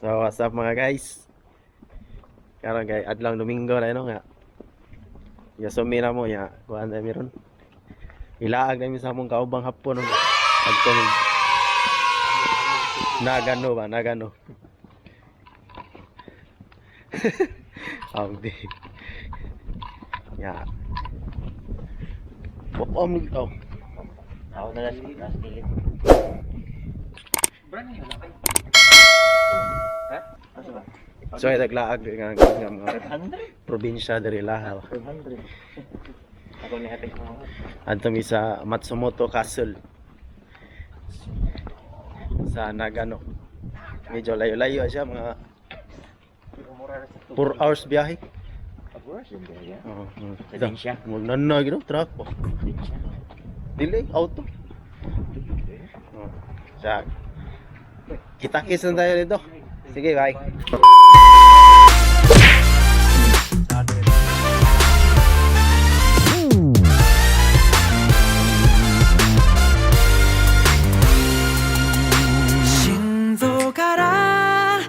So what's up mga guys? Karon kay adlang Domingo na nga. Ya sumira mo ya kuan na meron. Ilaag na mi sa among kaubang hapon agtong Nagano ba, Nagano. Ang di. Ya. Om ni oh. Ako na lang pilit. Brand niyo lang. Ha? Asa ba? So ay taglaag nga 500? probinsya diri Lahaw. 500. Ako ni hatag mo. Adto mi sa Matsumoto Castle. Sa Nagano. Medyo layo-layo siya mga 4 hours biyahe. 4 hours din kaya. Oo. Probinsya. Magnan gino truck po. Dili auto. Oh. Sa kita-kits na tayo dito. Sige, bye.心臓から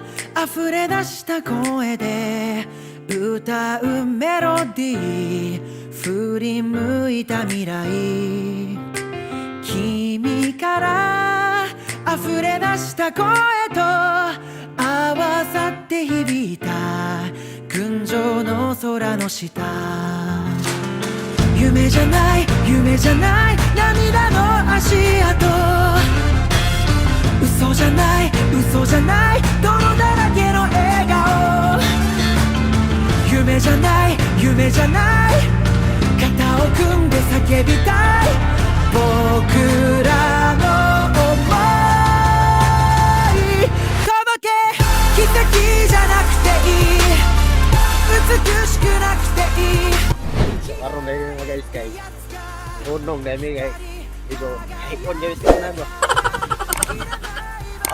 溢れ出した声で歌うメロディー振り向いた未来君から溢れ出した声と合わさって響いた群青の空の下夢じゃない夢じゃない涙の足跡嘘じゃない嘘じゃない泥だらけの笑顔夢じゃない夢じゃない肩を組んで叫びたい僕らの想い届け奇跡じゃなくていい美しくなくていい Karon na yun guys kay runong na mi kay ito ikon guys na ba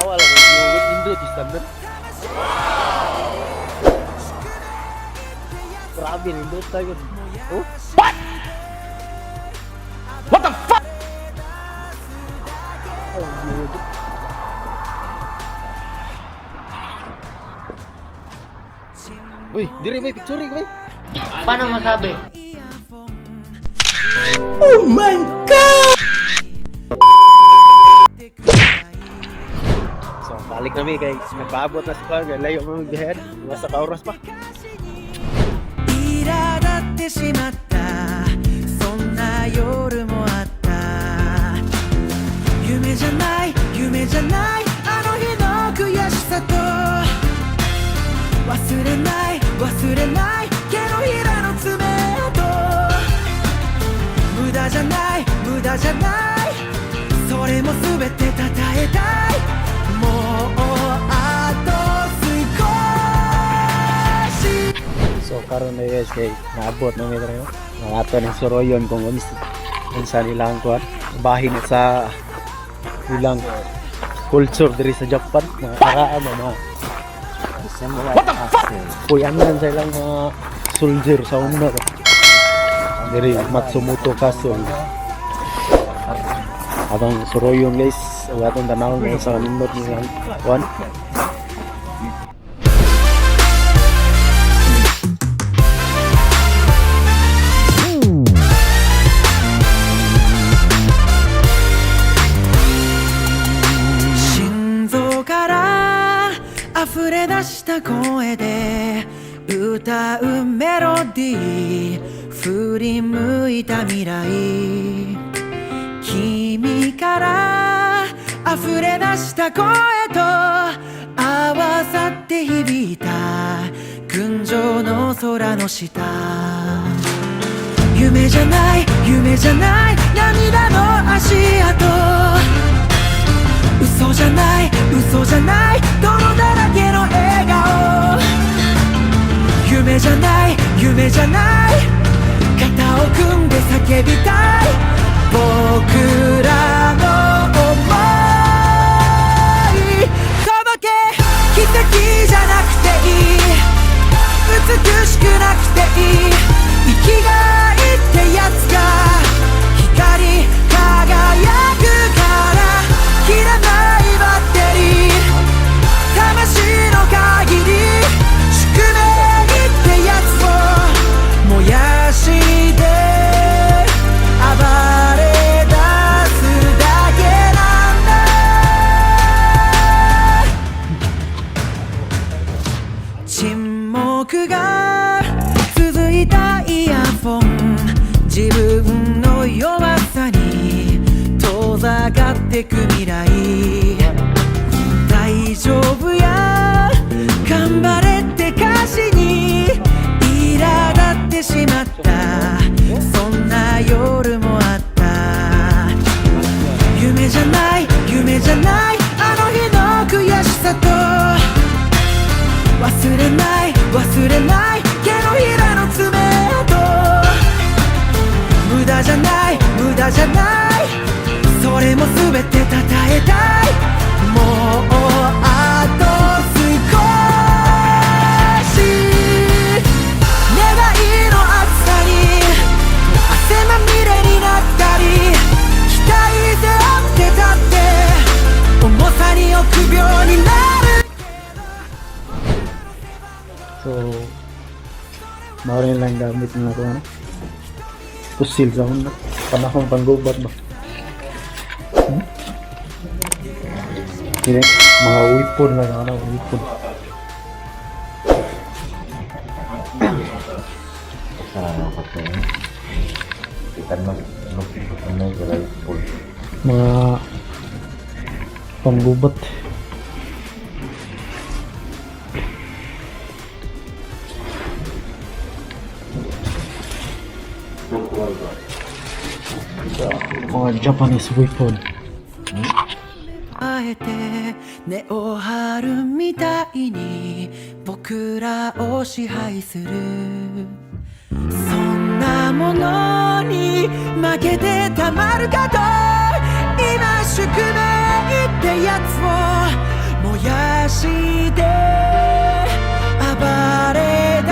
awal mo yung Indo di standard grabe Indo tayo oh what the fuck oh dude uy diri may picture ko Paano masabi? Oh my God! So balik kami kay nagpaabot na sa kag layo mo magbihed nasa kauras pa 苛立ってしまったそんな夜もあった夢じゃない夢じゃないあの日の悔しさと忘れない忘れない手のひらの爪痕無駄じゃない無駄じゃないそれも全てたたえたいもうあと少し So karon na guys kay naabot na mi tayo ato ng Soroyon kung unsa nilang kuan bahin sa ilang culture diri sa Japan mga karaan mga What the fuck? puyanan sa ilang mga soldier sa una diri Matsumoto Castle atong Soroyon guys o atong tanawon sa kanindot nilang kuan溢れ出した声で歌うメロディー振り向いた未来君から溢れ出した声と合わさって響いた群青の空の下夢じゃない夢じゃない涙の足跡嘘じゃない嘘じゃない泥だらけの笑顔夢じゃない夢じゃない肩を組んで叫びたい僕らの想い届け奇跡じゃなくていい美しくなくていい生きがいってやつが光り輝くからってく未来大丈夫や頑張れって歌詞に苛立ってしまったそんな夜もあった夢じゃない夢じゃないあの日の悔しさと忘れない忘れない手のひらの爪痕無駄じゃない無駄じゃないそれも全てたたえたいもうあと少し願いの暑さに汗まみれになったり期待背負ってたって重さに臆病になる So, maraming lang gamit na ako ano. Pusil sa una. Panahon panggubat ba? Hindi, mga weapon lang ano, weapon. Mga panggubat. Mga Japanese weapon. あえて根を張るみたいに僕らを支配するそんなものに負けてたまるかと今宿命ってやつを燃やして暴れ出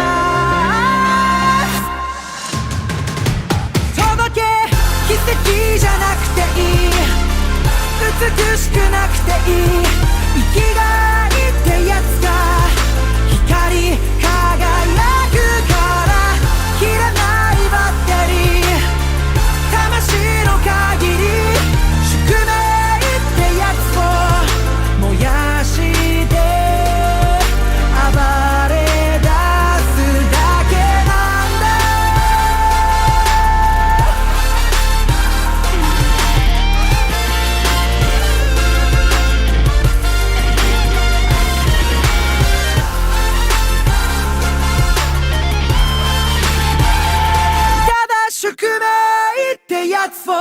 す届け奇跡じゃなくていい美しくなくていい生きがいってやつが光り輝くから切らないバッテリー魂の限り宿命ってやつを燃やして暴れ出すだけなんだ宿命ってやつを